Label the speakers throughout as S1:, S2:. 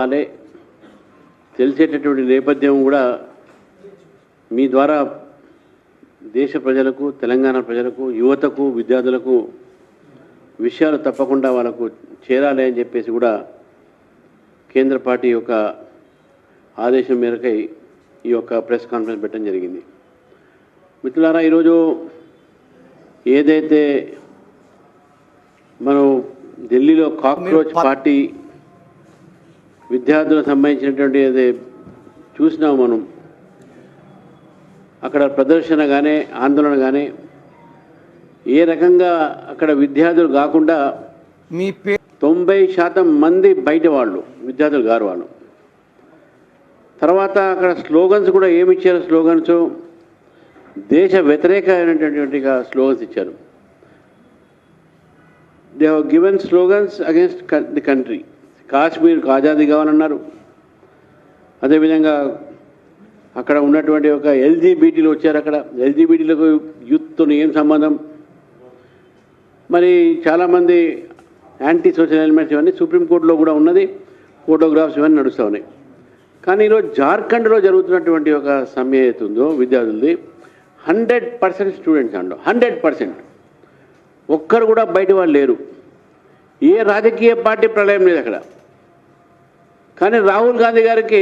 S1: అలాగే తెలిసేటటువంటి నేపథ్యం కూడా మీ ద్వారా దేశ ప్రజలకు, తెలంగాణ ప్రజలకు, యువతకు, విద్యార్థులకు విషయాలు తప్పకుండా వాళ్ళకు చేరాలి అని చెప్పేసి కూడా కేంద్ర పార్టీ యొక్క ఆదేశం మేరకై ఈ యొక్క ప్రెస్ కాన్ఫరెన్స్ పెట్టడం జరిగింది. మిత్రులారా, ఈరోజు ఏదైతే మనం ఢిల్లీలో కాక్రోచ్ పార్టీ విద్యార్థులకు సంబంధించినటువంటి ఏదైతే చూసినాం, మనం అక్కడ ప్రదర్శన కానీ ఆందోళన కానీ ఏ రకంగా అక్కడ విద్యార్థులు కాకుండా 90% మంది బయట వాళ్ళు, విద్యార్థులు గారు వాళ్ళు. తర్వాత అక్కడ స్లోగన్స్ కూడా ఏమి ఇచ్చారు? స్లోగన్స్ దేశ వ్యతిరేకమైనటువంటి స్లోగన్స్ ఇచ్చారు. They have given slogans against the country. కాశ్మీర్కు ఆజాదీ కావాలన్నారు. అదేవిధంగా అక్కడ ఉన్నటువంటి ఒక ఎల్జీబీటీలు వచ్చారు. అక్కడ ఎల్జీబీటీలకు యూత్తో ఏం సంబంధం? మరి చాలామంది యాంటీ సోషల్ ఎలిమెంట్స్ ఇవన్నీ సుప్రీంకోర్టులో కూడా ఉన్నది, ఫోటోగ్రాఫ్స్ ఇవన్నీ నడుస్తూ ఉన్నాయి. కానీ ఈరోజు జార్ఖండ్లో జరుగుతున్నటువంటి ఒక సమ్మె అవుతుందో విద్యార్థులది 100% స్టూడెంట్స్ అండు, 100%. ఒక్కరు కూడా బయట వాళ్ళు లేరు. ఏ రాజకీయ పార్టీ ప్రళయం లేదు అక్కడ. కానీ రాహుల్ గాంధీ గారికి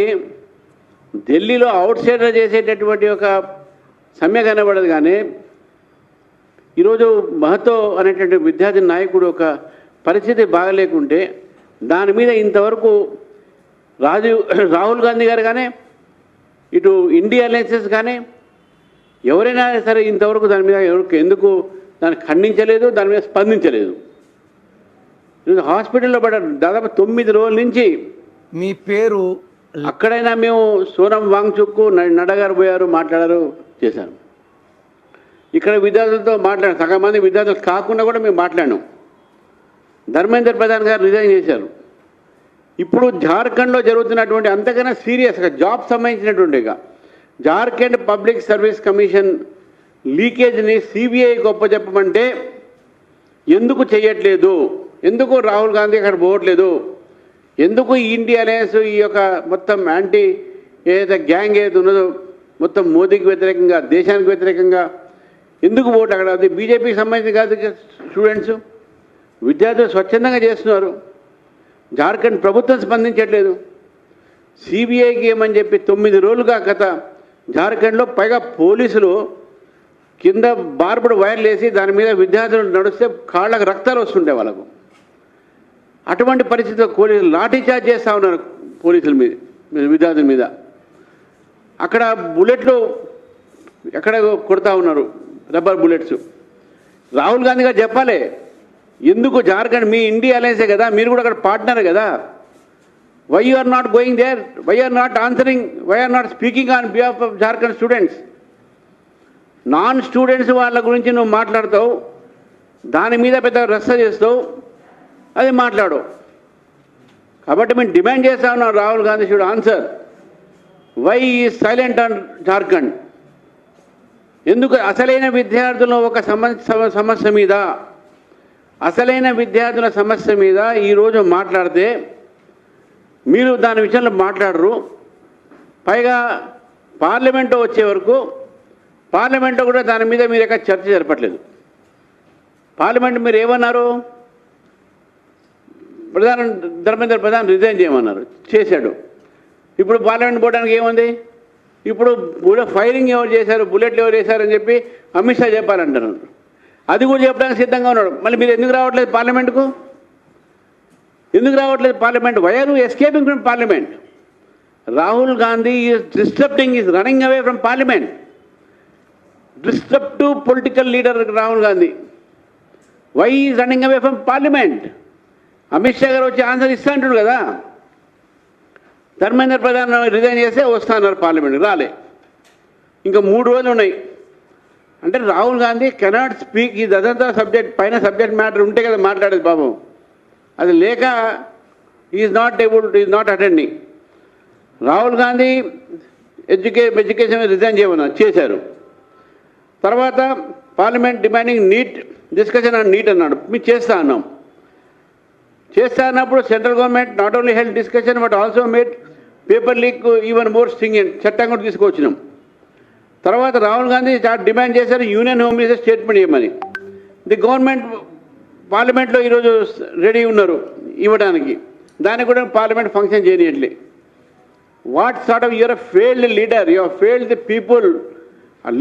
S1: ఢిల్లీలో అవుట్ సైడర్ చేసేటటువంటి ఒక సమ్మె కనబడదు. కానీ ఈరోజు మహతో అనేటువంటి విద్యార్థి నాయకుడు ఒక పరిస్థితి బాగలేకుంటే దాని మీద ఇంతవరకు రాహుల్ గాంధీ గారు కానీ ఇటు ఇండియా అలయన్సెస్ కానీ ఎవరైనా సరే ఇంతవరకు దాని మీద ఎందుకు దాన్ని ఖండించలేదు, దాని మీద స్పందించలేదు. ఈరోజు హాస్పిటల్లో పడ్డారు. దాదాపు 9 రోజుల నుంచి.
S2: మీ పేరు
S1: అక్కడైనా మేము సోనం వాంగ్చుక్ నడగారు పోయారు, మాట్లాడారు, చేశారు. ఇక్కడ విద్యార్థులతో మాట్లాడారు. సగం మంది విద్యార్థులు కాకుండా కూడా మేము మాట్లాడాం. ధర్మేందర్ ప్రధాన్ గారు రిజైన్ చేశారు. ఇప్పుడు జార్ఖండ్లో జరుగుతున్నటువంటి అంతకన్నా సీరియస్గా జాబ్ సంబంధించినటువంటిగా జార్ఖండ్ పబ్లిక్ సర్వీస్ కమిషన్ లీకేజ్ని సిబిఐ గొప్ప చెప్పమంటే ఎందుకు చేయట్లేదు? ఎందుకు రాహుల్ గాంధీ అక్కడ పోవట్లేదు? ఎందుకు ఇండియా అలయన్స్ ఈ యొక్క మొత్తం యాంటీ ఏదైతే గ్యాంగ్ ఏదైతే ఉన్నదో మొత్తం మోదీకి వ్యతిరేకంగా, దేశానికి వ్యతిరేకంగా ఎందుకు ఓటు అక్కడ? అది బీజేపీకి సంబంధించి కాదు. స్టూడెంట్స్, విద్యార్థులు స్వచ్ఛందంగా చేస్తున్నారు. జార్ఖండ్ ప్రభుత్వం స్పందించట్లేదు. సిబిఐకి ఏమని చెప్పి 9 రోజులుగా గత జార్ఖండ్లో పైగా పోలీసులు కింద బార్బుడ్ వైర్లు వేసి దాని మీద విద్యార్థులు నడిస్తే కాళ్ళకు రక్తాలు వస్తుండే వాళ్ళకు. అటువంటి పరిస్థితిలో పోలీసులు లాఠీచార్జ్ చేస్తూ ఉన్నారు పోలీసుల మీద, విద్యార్థుల మీద. అక్కడ బుల్లెట్లు ఎక్కడ కొడతా ఉన్నారు, రబ్బర్ బుల్లెట్స్. రాహుల్ గాంధీ గారు చెప్పాలి ఎందుకు జార్ఖండ్ మీ ఇండియా అలయన్సే కదా, మీరు కూడా అక్కడ పార్ట్నర్ కదా. Why you are not going there? Why are not answering? Why are not speaking on behalf of Jharkhand students? Non students వాళ్ళ గురించి నువ్వు మాట్లాడతావు, దాని మీద పెద్ద రచ్చ చేస్తావు, అది మాట్లాడు. కాబట్టి మేము డిమాండ్ చేస్తా ఉన్నాం, Rahul Gandhi should answer why is silent on Jharkhand. ఎందుకు అసలైన విద్యార్థుల ఒక సమస్య మీద, అసలైన విద్యార్థుల సమస్య మీద ఈరోజు మాట్లాడితే మీరు దాని విషయంలో మాట్లాడరు. పైగా పార్లమెంటు వచ్చే వరకు పార్లమెంట్లో కూడా దాని మీద మీరు ఎక్కడ చర్చ జరపట్లేదు. పార్లమెంట్ మీరు ఏమన్నారు? ధర్మేంద్ర ప్రధాన్ రిజైన్ చేయమన్నారు, చేశాడు. ఇప్పుడు పార్లమెంట్ పోవడానికి ఏముంది? ఇప్పుడు ఫైరింగ్ ఎవరు చేశారు, బుల్లెట్లు ఎవరు చేశారని చెప్పి అమిత్ షా చెప్పాలంటారు. అది కూడా చెప్పడానికి సిద్ధంగా ఉన్నాడు. మళ్ళీ మీరు ఎందుకు రావట్లేదు పార్లమెంటుకు? ఎందుకు రావట్లేదు parliament? Why are you escaping from parliament? Rahul Gandhi is disturbing, is running away from parliament. Disruptive political leader Rahul Gandhi. Why is running away from parliament? Amit Shah గారు వచ్చి ఆన్సర్ ఇస్తా అంటాడు కదా. ధర్మేంద్ర ప్రధాన్ రిజైన్ చేస్తే వస్తా అన్నారు పార్లమెంట్కి, రాలే. ఇంకా 3 రోజులు ఉన్నాయి. అంటే రాహుల్ గాంధీ కెనాట్ స్పీక్ ఈ అదంతా సబ్జెక్ట్, పైన సబ్జెక్ట్ మ్యాటర్ ఉంటే కదా మాట్లాడేది పాపం. అది లేక is not attending. Rahul Gandhi education resign చేయమన్నారు, చేశారు. తర్వాత parliament demanding NEET discussion on NEET అన్నాడు, మేము చేస్తా అన్నాం. చేస్తా అన్నప్పుడు central government not only held discussion but also made paper leak even more stringent చట్టం కూడా తీసుకొచ్చినాం. తర్వాత రాహుల్ గాంధీ డిమాండ్ చేశారు యూనియన్ హోమ్ మినిస్టర్ స్టేట్మెంట్ ఇవ్వమని. ది గవర్నమెంట్ పార్లమెంట్లో ఈరోజు రెడీ ఉన్నారు ఇవ్వడానికి, దానికి కూడా పార్లమెంట్ ఫంక్షన్ చేయనియట్లే. What sort of you're failed leader, you failed the people.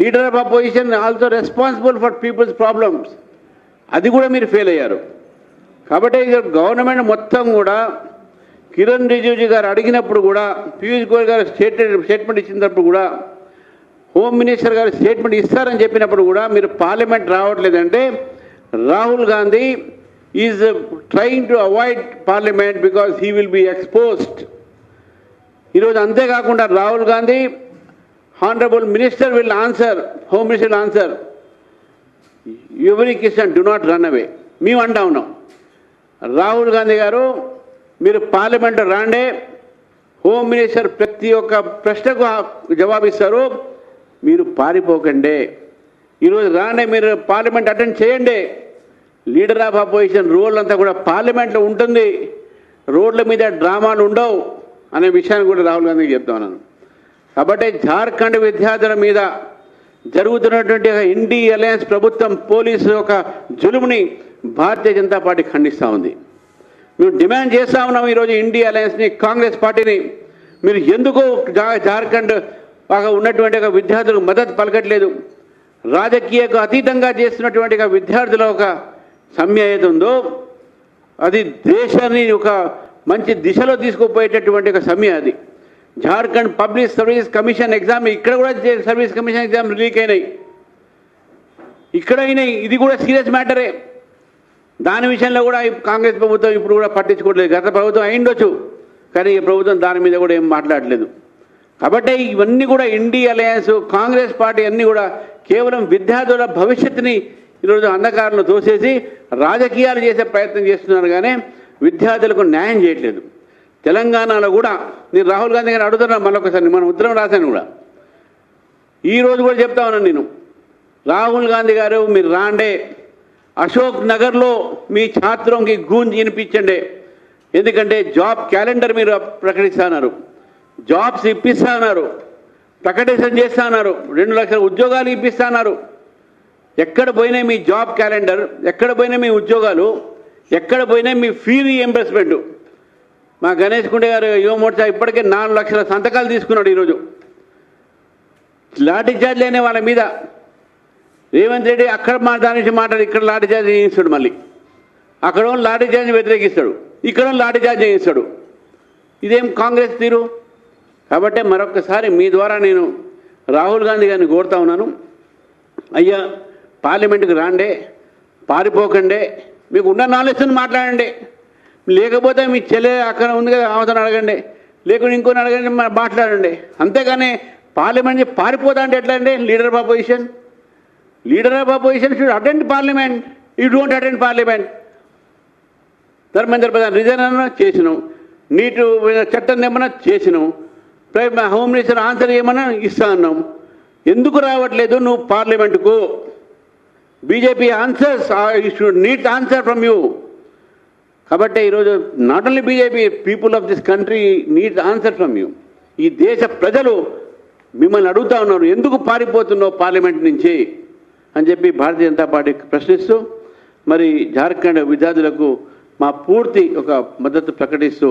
S1: Leader of opposition also responsible for people's problems, అది కూడా మీరు ఫెయిల్ అయ్యారు. కాబట్టి గవర్నమెంట్ మొత్తం కూడా కిరణ్ రిజిజు గారు అడిగినప్పుడు కూడా, పీయూష్ గోయల్ గారు స్టేట్మెంట్ ఇచ్చినప్పుడు కూడా, హోమ్ మినిస్టర్ గారు స్టేట్మెంట్ ఇస్తారని చెప్పినప్పుడు కూడా మీరు పార్లమెంట్ రావట్లేదంటే Rahul Gandhi is trying to avoid parliament because he will be exposed. ఈరోజు అంతేకాకుండా Rahul Gandhi honourable minister will answer, home minister will answer, every question do not run away. మేము అంటా ఉన్నాం రాహుల్ గాంధీ గారు మీరు పార్లమెంట్ రాండే, హోమ్ మినిస్టర్ ప్రతి ఒక్క ప్రశ్నకు జవాబిస్తారు, మీరు పారిపోకండి. ఈరోజు రాండే, మీరు పార్లమెంట్ అటెండ్ చేయండి. లీడర్ ఆఫ్ అపోజిషన్ రోల్ అంతా కూడా పార్లమెంట్లో ఉంటుంది, రోడ్ల మీద డ్రామాలు ఉండవు అనే విషయాన్ని కూడా రాహుల్ గాంధీకి చెప్తా ఉన్నాను. కాబట్టి జార్ఖండ్ విద్యార్థుల మీద జరుగుతున్నటువంటి ఇండి అలయన్స్ ప్రభుత్వం పోలీసు ఒక జులుముని భారతీయ జనతా పార్టీ ఖండిస్తూ ఉంది. మేము డిమాండ్ చేస్తూ ఉన్నాం ఈరోజు ఇండి అలయన్స్ని, కాంగ్రెస్ పార్టీని, మీరు ఎందుకు జార్ఖండ్ బాగా ఉన్నటువంటి ఒక విద్యార్థులకు మద్దతు పలకట్లేదు? రాజకీయకు అతీతంగా చేస్తున్నటువంటి విద్యార్థుల ఒక సమ్మె ఏది ఉందో అది దేశాన్ని ఒక మంచి దిశలో తీసుకుపోయేటటువంటి ఒక సమ్మె. అది Jharkhand public service commission exam, ఇక్కడ కూడా సర్వీస్ కమిషన్ ఎగ్జామ్ లీక్ అయినాయి, ఇక్కడ అయినాయి. ఇది కూడా సీరియస్ మ్యాటరే. దాని విషయంలో కూడా కాంగ్రెస్ ప్రభుత్వం ఇప్పుడు కూడా పట్టించుకోవట్లేదు. గత ప్రభుత్వం అయిండొచ్చు, కానీ ఈ ప్రభుత్వం దాని మీద కూడా ఏం మాట్లాడలేదు. కాబట్టి ఇవన్నీ కూడా ఇండి అలయన్స్, కాంగ్రెస్ పార్టీ అన్నీ కూడా కేవలం విద్యార్థుల భవిష్యత్తుని ఈరోజు అంధకారంలో తోసేసి రాజకీయాలు చేసే ప్రయత్నం చేస్తున్నారు, కానీ విద్యార్థులకు న్యాయం చేయట్లేదు. తెలంగాణలో కూడా నేను రాహుల్ గాంధీ గారిని అడుగుతున్నాను, మళ్ళొకసారి మనం ఉత్తరం రాశాను కూడా, ఈరోజు కూడా చెప్తా ఉన్నాను నేను, రాహుల్ గాంధీ గారు మీరు రాండే, అశోక్ నగర్లో మీ ఛాత్రంకి గూంజ్ వినిపించండి. ఎందుకంటే జాబ్ క్యాలెండర్ మీరు ప్రకటిస్తున్నారు, జాబ్స్ ఇప్పిస్తున్నారు, ప్రకటన చేస్తున్నారు, 2 లక్షల ఉద్యోగాలు ఇప్పిస్తున్నారు. ఎక్కడ పోయినా మీ జాబ్ క్యాలెండర్, ఎక్కడ పోయినా మీ ఉద్యోగాలు, ఎక్కడ పోయినా మీ ఫీ రీఎంబర్స్మెంట్. మా గణేష్ కుండే గారు యువ మోర్చా ఇప్పటికే 4 లక్షల సంతకాలు తీసుకున్నాడు. ఈరోజు లాఠీ చార్జ్ లేని వాళ్ళ మీద రేవంత్ రెడ్డి అక్కడ దాని నుంచి మాట్లాడి ఇక్కడ లాఠీ చార్జ్ చేయిస్తాడు, మళ్ళీ అక్కడ లాఠీ చార్జ్ వ్యతిరేకిస్తాడు, ఇక్కడ లాఠీ చార్జ్ చేయిస్తాడు. ఇదేం కాంగ్రెస్ తీరు? కాబట్టి మరొకసారి మీ ద్వారా నేను రాహుల్ గాంధీ గారిని కోరుతా ఉన్నాను, అయ్యా పార్లమెంటుకు రాండే, పారిపోకండి, మీకు ఉన్న నాలెడ్జ్ని మాట్లాడండి. లేకపోతే మీ చెల్లె అక్కడ ఉంది కదా ఆమెతో అడగండి, లేకుంటే ఇంకొని అడగండి, మాట్లాడండి. అంతేగాని పార్లమెంట్ పారిపోతా అంటే ఎట్లా అండి? Leader of opposition, leader of opposition should attend parliament. You don't attend parliament. Dharmendra Pradhan resign అన్నా చేసినాం, నీటు చట్టం ఏమన్నా చేసినాం, హోమ్ మినిస్టర్ ఆన్సర్ ఏమన్నా ఇస్తా అన్నాం. ఎందుకు రావట్లేదు నువ్వు పార్లమెంటుకు? BJP answers should need answer from you. కాబట్టి ఈరోజు not only BJP, people of this country need answer from you. ఈ దేశ ప్రజలు మిమ్మల్ని అడుగుతా ఉన్నారు, ఎందుకు పారిపోతున్నావు పార్లమెంట్ నుంచి అని చెప్పి భారతీయ జనతా పార్టీ ప్రశ్నిస్తూ, మరి జార్ఖండ్ విద్యార్థులకు మా పూర్తి ఒక మద్దతు ప్రకటిస్తూ